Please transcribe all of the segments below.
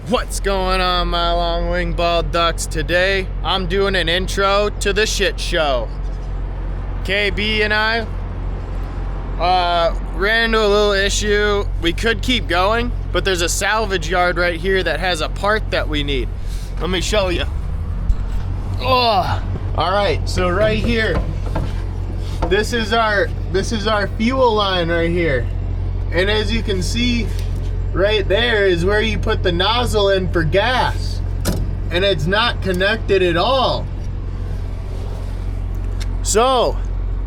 What's going on, my long-winged bald ducks? Today I'm doing an intro to the shit show. KB and I ran into a little issue. We could keep going, but there's a salvage yard right here that has a part that we need. Let me show you. Oh, all right, so right here, this is our fuel line right here. And as you can see, right there is where you put the nozzle in for gas, and it's not connected at all. So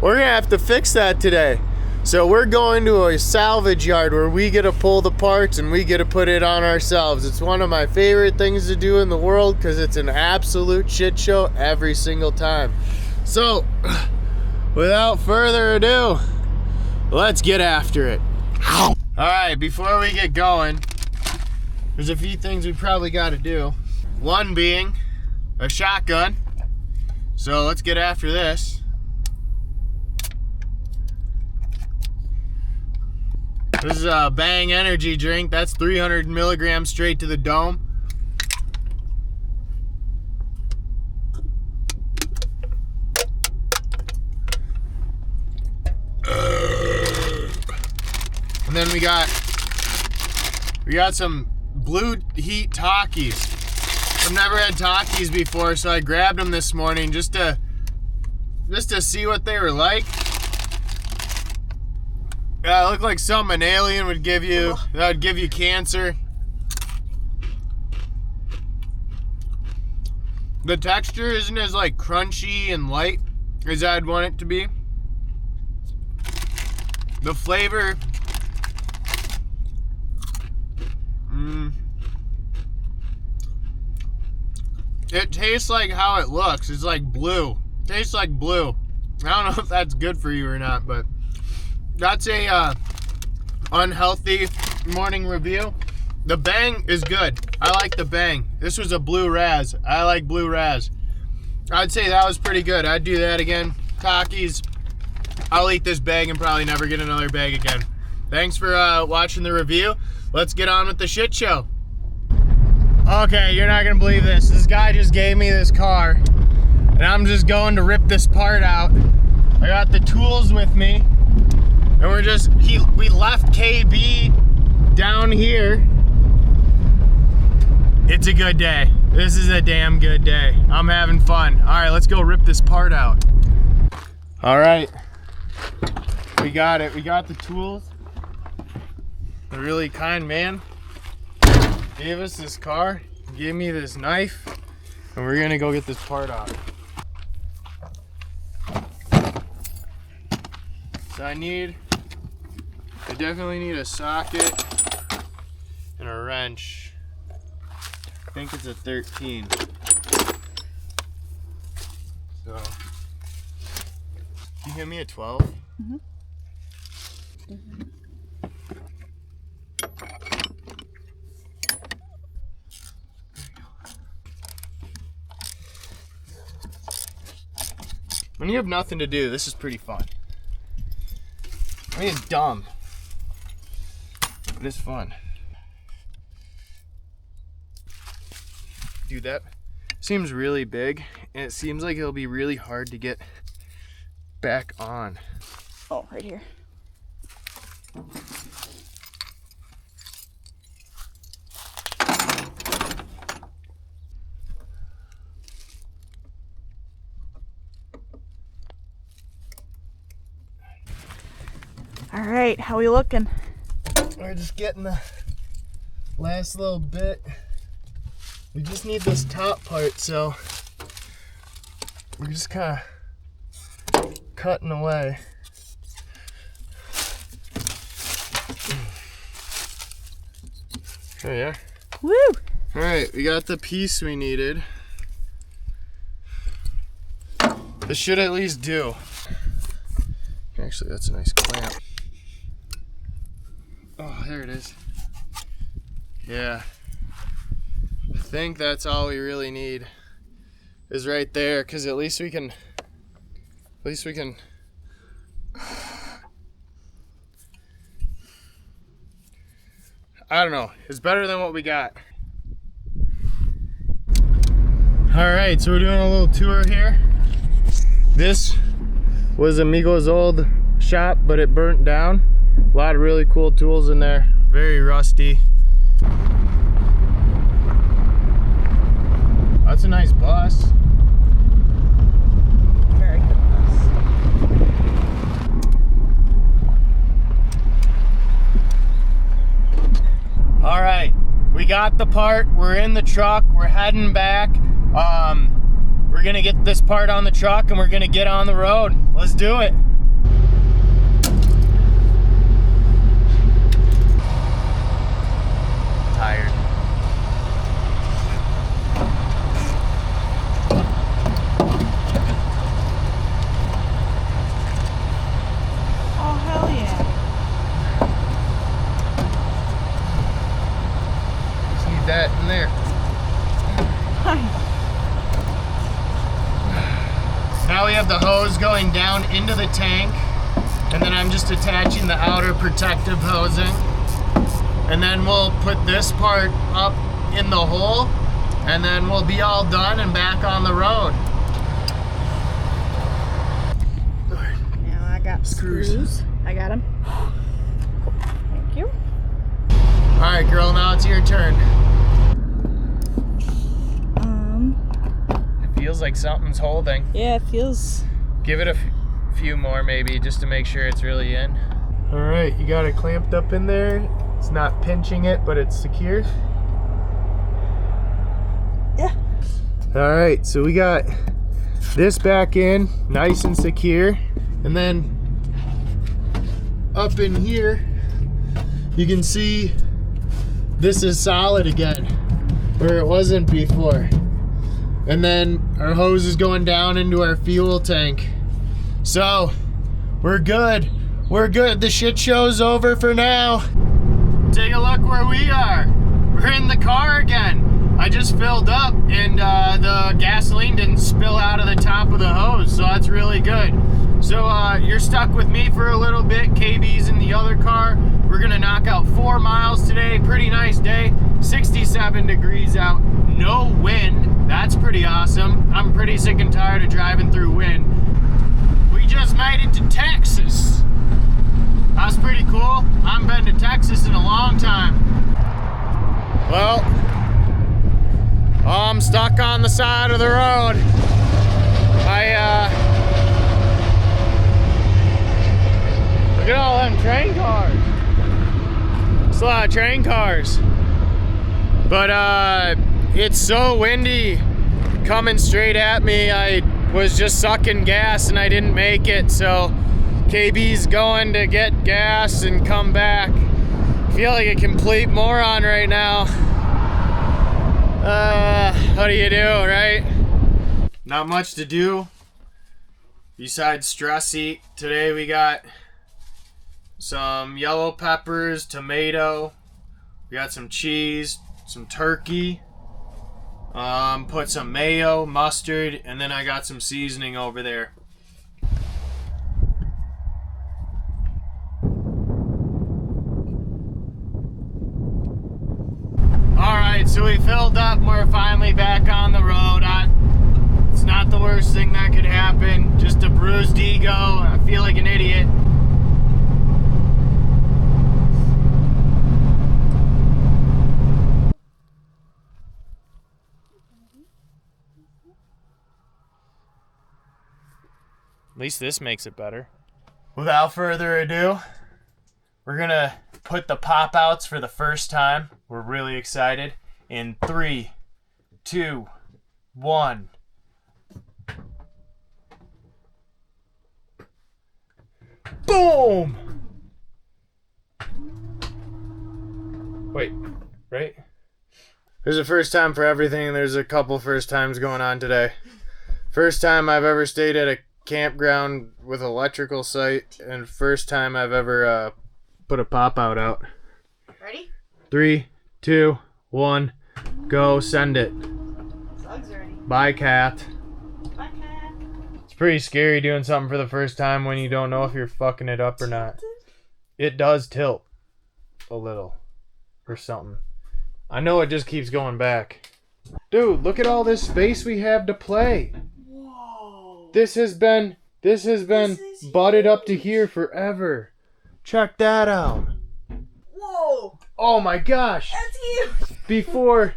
we're gonna have to fix that today. So we're going to a salvage yard where we get to pull the parts and we get to put it on ourselves. It's one of my favorite things to do in the world because it's an absolute shit show every single time. So without further ado, let's get after it. Alright, before we get going, there's a few things we probably got to do. One being a shotgun. So let's get after this. This is a Bang energy drink. That's 300 milligrams straight to the dome. And then we got some Blue Heat Takis. I've never had Takis before, so I grabbed them this morning just to see what they were like. Yeah, it looked like something an alien would give you. That would give you cancer. The texture isn't as like crunchy and light as I'd want it to be. The flavor, it tastes like how it looks. It's like blue. Tastes like blue. I don't know if that's good for you or not, but that's a unhealthy morning review. The Bang is good. I like the Bang. This was a blue Raz. I like blue Raz. I'd say that was pretty good. I'd do that again. Takis. I'll eat this bag and probably never get another bag again. Thanks for watching the review. Let's get on with the shit show. Okay, you're not gonna believe this. This guy just gave me this car, and I'm just going to rip this part out. I got the tools with me, and we left KB down here. It's a good day. This is a damn good day. I'm having fun. All right, let's go rip this part out. All right. We got it. We got the tools. A really kind man gave us this car, gave me this knife, and we're gonna go get this part out. So I definitely need a socket and a wrench. I think it's a 13. So, can you give me a 12? Mm-hmm. When you have nothing to do, this is pretty fun. I mean, it's dumb, but it's fun. Dude, that seems really big, and it seems like it'll be really hard to get back on. Oh, right here. All right, how we looking? We're just getting the last little bit. We just need this top part, so we're just kind of cutting away. There you are. Woo! All right, we got the piece we needed. This should at least do. Actually, that's a nice clamp. Oh, there it is. Yeah. I think that's all we really need is right there, because at least we can I don't know. It's better than what we got. All right, so we're doing a little tour here. This was Amigo's old shop, but it burnt down. A lot of really cool tools in there. Very rusty. That's a nice bus. Very good bus. All right, we got the part. We're in the truck. We're heading back. We're gonna get this part on the truck and we're gonna get on the road. Let's do it. Tired. Oh, hell yeah. Just need that in there. Now we have the hose going down into the tank, and then I'm just attaching the outer protective hosing. And then we'll put this part up in the hole, and then we'll be all done and back on the road. Now I got screws. I got them. Thank you. All right, girl, now it's your turn. It feels like something's holding. Yeah, it feels. Give it a few more maybe, just to make sure it's really in. All right, you got it clamped up in there. It's not pinching it, but it's secure. Yeah. All right, so we got this back in, nice and secure. And then up in here, you can see this is solid again, where it wasn't before. And then our hose is going down into our fuel tank. So, we're good. We're good. The shit show's over for now. Take a look where we are. We're in the car again. I just filled up and the gasoline didn't spill out of the top of the hose, so that's really good. So you're stuck with me for a little bit. KB's in the other car. We're gonna knock out 4 miles today. Pretty nice day. 67 degrees out. No wind. That's pretty awesome. I'm pretty sick and tired of driving through wind. We just made it to Texas. That's pretty cool. I haven't been to Texas in a long time. Well, I'm stuck on the side of the road. Look at all them train cars. It's a lot of train cars. But it's so windy coming straight at me. I was just sucking gas and I didn't make it, so KB's going to get gas and come back. I feel like a complete moron right now. What do you do, right? Not much to do besides stress eat. Today we got some yellow peppers, tomato, we got some cheese, some turkey, put some mayo, mustard, and then I got some seasoning over there. Alright, so we filled up and we're finally back on the road. It's not the worst thing that could happen, just a bruised ego. I feel like an idiot. At least this makes it better. Without further ado, we're gonna put the pop outs for the first time. We're really excited. In 3, 2, 1. Boom! Wait, right? There's a first time for everything, and there's a couple first times going on today. First time I've ever stayed at a campground with electrical site, and first time I've ever put a pop out. Ready? 3, 2, 1, go, send it. Slug's ready. Bye, cat. Bye, cat. It's pretty scary doing something for the first time when you don't know if you're fucking it up or not. It does tilt a little or something. I know it just keeps going back. Dude, look at all this space we have to play. Whoa. This has been butted up to here forever. Check that out. Whoa. Oh my gosh. That's huge. Before,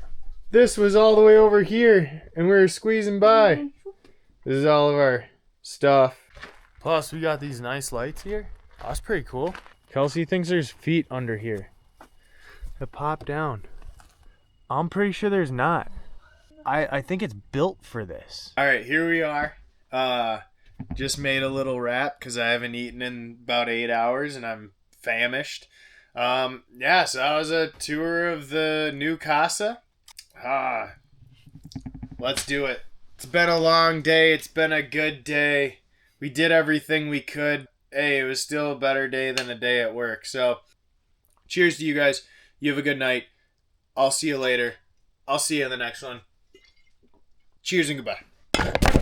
this was all the way over here and we were squeezing by. This is all of our stuff. Plus, we got these nice lights here. Oh, that's pretty cool. Kelsey thinks there's feet under here that pop down. I'm pretty sure there's not. I think it's built for this. All right, here we are. Just made a little wrap because I haven't eaten in about 8 hours and I'm famished. Yeah, so that was a tour of the new casa. Let's do it. It's been a long day. It's been a good day. We did everything we could. Hey, it was still a better day than a day at work. So, cheers to you guys. You have a good night. I'll see you later. I'll see you in the next one. Cheers and goodbye.